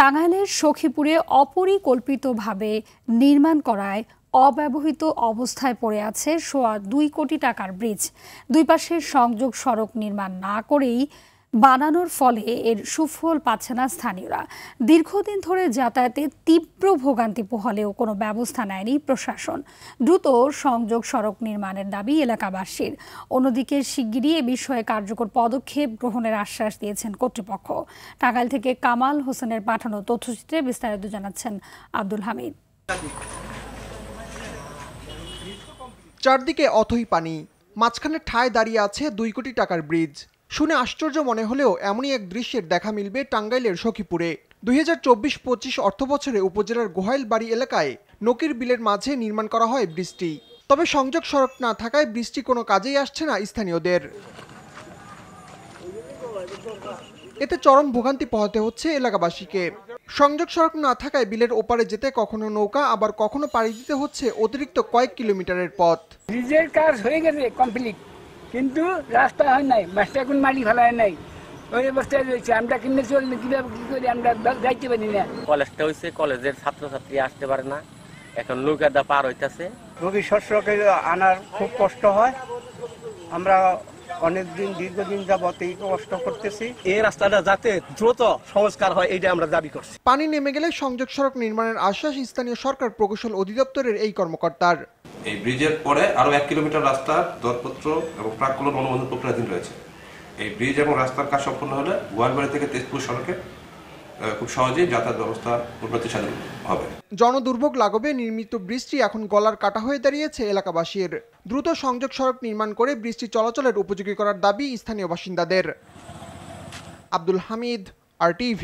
টাঙ্গাইলের সখীপুরে অপরিকল্পিতভাবে নির্মাণ করায় অব্যবহৃত অবস্থায় পড়ে আছে সোয়া ২ কোটি টাকার ব্রিজ। দুই পাশের সংযোগ সড়ক নির্মাণ না করেই বানানোর ফলে এর সুফল পাচ্ছে না স্থানীয়রা। দীর্ঘদিন ধরে যাতায়াতে তীব্র ভোগান্তি পোহালেও কোনো ব্যবস্থা নেয়নি প্রশাসন। দ্রুত সংযোগ সড়ক নির্মাণের দাবি এলাকাবাসীর। অন্যদিকে শিগগিরই এ বিষয়ে কার্যকর পদক্ষেপ গ্রহণের আশ্বাস দিয়েছেন কর্তৃপক্ষ। টাঙ্গাইল থেকে কামাল হোসেনের পাঠানো তথ্যচিত্রে বিস্তারিত জানাচ্ছেন আব্দুল হামিদ। চারদিকে অথই পানি, মাঝখানে ঠায় দাঁড়িয়ে আছে ২ কোটি টাকার ব্রিজ। শুনে আশ্চর্য মনে হলেও এমনই এক দৃশ্যের দেখা মিলবে টাঙ্গাইলের সখীপুরে। ২০২৪-২৫ অর্থবছরে উপজেলার গোহাইলবাড়ি এলাকায় নকির বিলের মাঝে নির্মাণ করা হয় ব্রিজটি। তবে সংযোগ সড়ক না থাকায় ব্রিজটি কোনো কাজেই আসছে না স্থানীয়দের। এতে চরম ভোগান্তি পোহাতে হচ্ছে এলাকাবাসীকে। সংযোগ সড়ক না থাকায় বিলের ওপারে যেতে কখনো নৌকা আবার কখনো পাড়ি দিতে হচ্ছে অতিরিক্ত কয়েক কিলোমিটারের পথ। ব্রিজের কাজ হয়ে গেছে কমপ্লিট, কিন্তু রাস্তা হয় নাই, মাছটা এখন মাটি ফেলায় নাই, ওই অবস্থায় রয়েছে। আমরা কিনে চললে কিভাবে কি করি আমরা যাইতে পারি না। কলেজটা হয়েছে, কলেজের ছাত্রছাত্রী আসতে পারে না, এখন নৌকাটা পার হইতেছে। রবি শস্যকে আনার খুব কষ্ট হয়। আমরা অনেকদিন দীর্ঘদিন যাবত এই কষ্ট করতেছি। এই রাস্তাটা যাতে দ্রুত সংস্কার হয় এইটা আমরা দাবি করছি। পানি নেমে গেলে সংযোগ সড়ক নির্মাণের আশ্বাস স্থানীয় সরকার প্রকৌশল অধিদপ্তরের এই কর্মকর্তার। এই ব্রিজের পরে আরো 1 কিলোমিটার রাস্তা দরপত্র এবং প্রাক্কলন অনুমোদন প্রক্রিয়াধীন রয়েছে। এই ব্রিজ এবং রাস্তার কাজ সম্পন্ন হলে গোয়ালবাড়ি থেকে তেজপুর সড়কে খুব সহজেই যাতায়াত ব্যবস্থা উন্নতি সাধন হবে। জনদুর্ভোগ লাঘবে নির্মিত ব্রিজটি এখন গলার কাটা হয়ে দাঁড়িয়েছে এলাকাবাসীর। দ্রুত সংযোগ সড়ক নির্মাণ করে ব্রিজটি চলাচলের উপযোগী করার দাবি স্থানীয় বাসিন্দাদের। আব্দুল হামিদ, RTV।